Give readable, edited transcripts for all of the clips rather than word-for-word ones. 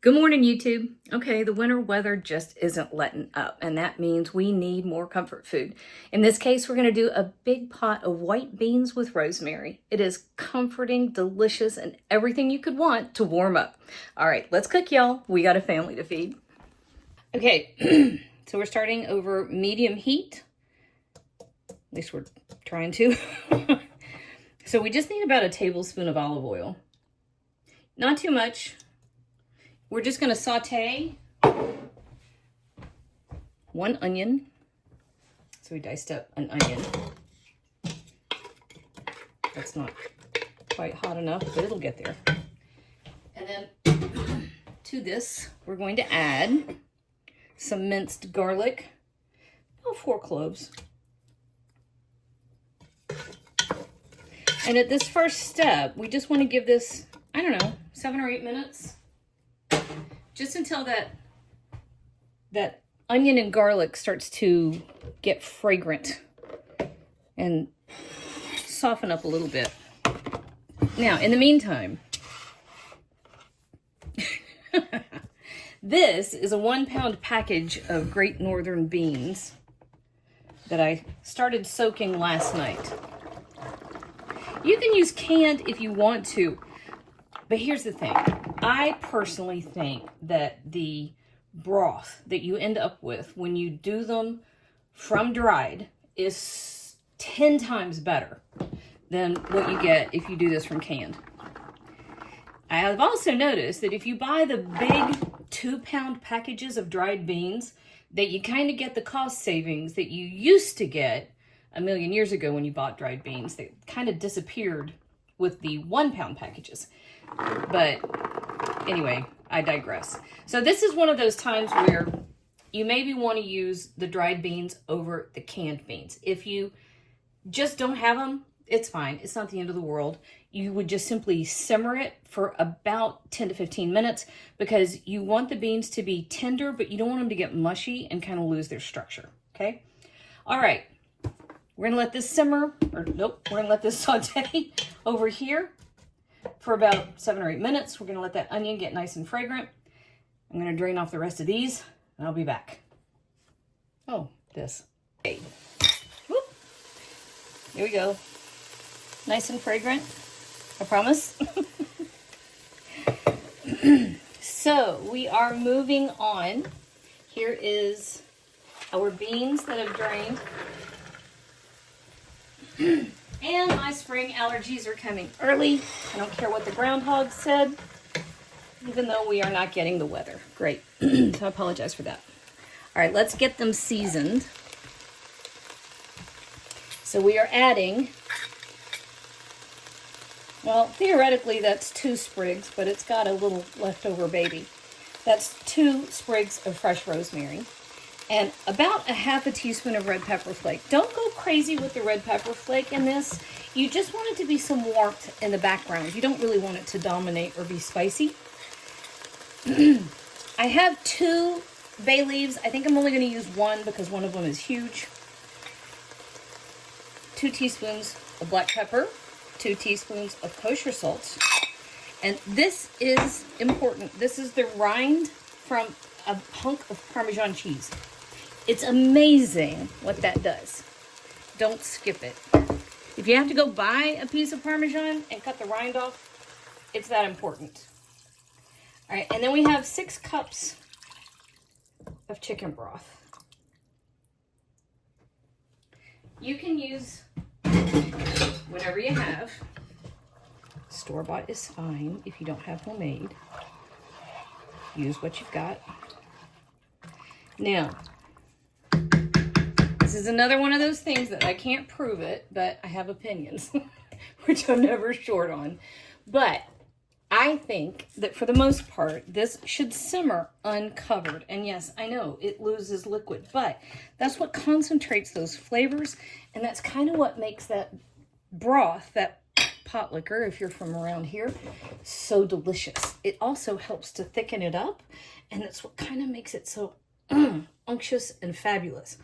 Good morning, YouTube. Okay, the winter weather just isn't letting up, and that means we need more comfort food. In this case, we're going to do a big pot of white beans with rosemary. It is comforting, delicious, and everything you could want to warm up. All right, let's cook, y'all. We got a family to feed. Okay, so we're starting over medium heat. At least we're trying to. So we just need about a tablespoon of olive oil. Not too much. We're just going to saute 1 onion. So we diced up an onion. That's not quite hot enough, but it'll get there. And then to this, we're going to add some minced garlic, about 4 cloves. And at this first step, we just want to give this, I don't know, 7 or 8 minutes. Just until that onion and garlic starts to get fragrant and soften up a little bit. Now, in the meantime, this is a 1-pound package of Great Northern beans that I started soaking last night. You can use canned if you want to, but here's the thing. I personally think that the broth that you end up with when you do them from dried is 10 times better than what you get if you do this from canned. I have also noticed that if you buy the big 2-pound packages of dried beans, that you kind of get the cost savings that you used to get a million years ago when you bought dried beans. They kind of disappeared with the 1-pound packages. But anyway, I digress. So this is one of those times where you maybe want to use the dried beans over the canned beans. If you just don't have them, it's fine. It's not the end of the world. You would just simply simmer it for about 10 to 15 minutes because you want the beans to be tender, but you don't want them to get mushy and kind of lose their structure, okay? All right, we're gonna let this simmer, or nope, we're gonna let this saute over here for about 7 or 8 minutes. We're going to let that onion get nice and fragrant. I'm going to drain off the rest of these, and I'll be back. Oh, this. Okay. Whoop. Here we go. Nice and fragrant, I promise. So, we are moving on. Here is our beans that have drained. And my spring allergies are coming early. I don't care what the groundhog said, even though we are not getting the weather. Great. So I apologize for that. All right, let's get them seasoned. So we are adding, well, theoretically that's 2 sprigs, but it's got a little leftover baby. That's 2 sprigs of fresh rosemary. And about a half a teaspoon of red pepper flake. Don't go crazy with the red pepper flake in this. You just want it to be some warmth in the background. You don't really want it to dominate or be spicy. I have 2 bay leaves. I think I'm only going to use 1 because one of them is huge. 2 teaspoons of black pepper. 2 teaspoons of kosher salt. And this is important. This is the rind from a hunk of Parmesan cheese. It's amazing what that does. Don't skip it. If you have to go buy a piece of Parmesan and cut the rind off, it's that important. All right, and then we have 6 cups of chicken broth. You can use whatever you have. Store-bought is fine if you don't have homemade. Use what you've got. Now, this is another one of those things that I can't prove it, but I have opinions, which I'm never short on. But I think that for the most part, this should simmer uncovered. And yes, I know it loses liquid, but that's what concentrates those flavors. And that's kind of what makes that broth, that pot liquor, if you're from around here, so delicious. It also helps to thicken it up. And that's what kind of makes it so unctuous and fabulous.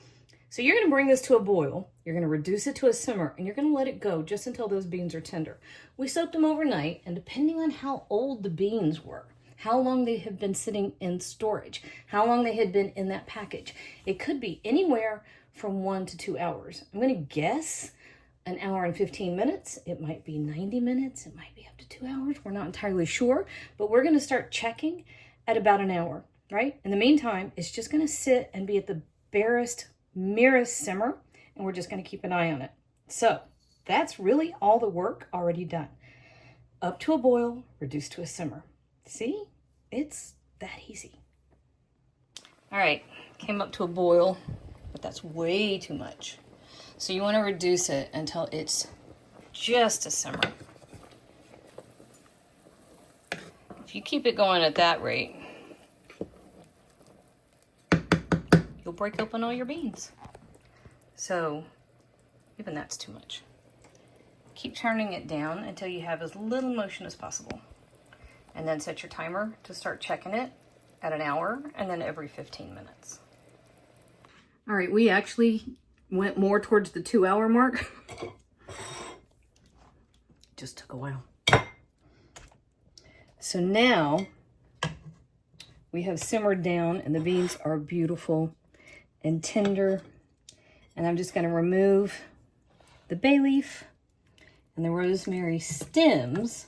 So you're going to bring this to a boil, you're going to reduce it to a simmer, and you're going to let it go just until those beans are tender. We soaked them overnight, and depending on how old the beans were, how long they have been sitting in storage, how long they had been in that package. It could be anywhere from 1 to 2 hours. I'm going to guess an hour and 15 minutes. It might be 90 minutes. It might be up to 2 hours. We're not entirely sure, but we're going to start checking at about an hour, right? In the meantime, it's just going to sit and be at the merest simmer, and we're just going to keep an eye on it. So that's really all the work already done. Up to a boil, reduce to a simmer. See? It's that easy. All right, came up to a boil, but that's way too much. So you want to reduce it until it's just a simmer. If you keep it going at that rate, you'll break open all your beans. So even that's too much. Keep turning it down until you have as little motion as possible. And then set your timer to start checking it at an hour and then every 15 minutes. All right, we actually went more towards the 2 hour mark. Just took a while. So now we have simmered down and the beans are beautiful and tender. And I'm just going to remove the bay leaf and the rosemary stems.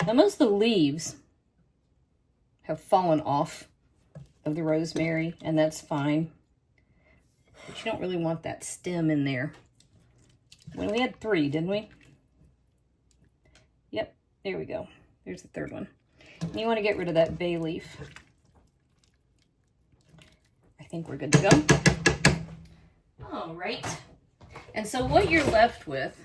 Now most of the leaves have fallen off of the rosemary, and that's fine. But you don't really want that stem in there. Well, we had 3, didn't we? Yep, there we go. There's the 3rd one. And you want to get rid of that bay leaf. I think we're good to go. All right. And so what you're left with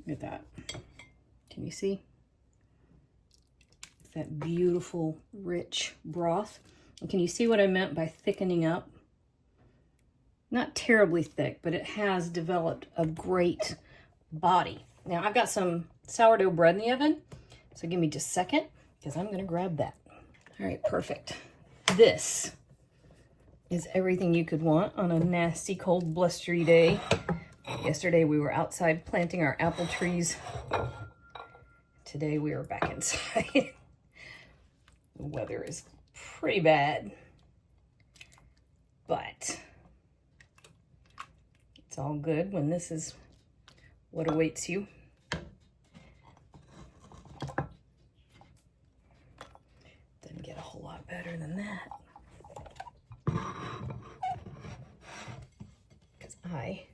look at that. Can you see? It's that beautiful, rich broth. And can you see what I meant by thickening up? Not terribly thick, but it has developed a great body. Now, I've got some sourdough bread in the oven, so give me just a second, because I'm going to grab that. All right, perfect. This is everything you could want on a nasty, cold, blustery day. Yesterday we were outside planting our apple trees. Today we are back inside. The weather is pretty bad, but it's all good when this is what awaits you. Doesn't get a whole lot better than that. Because I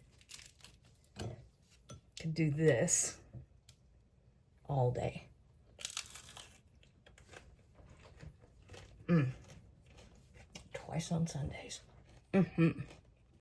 could do this all day. Twice on Sundays.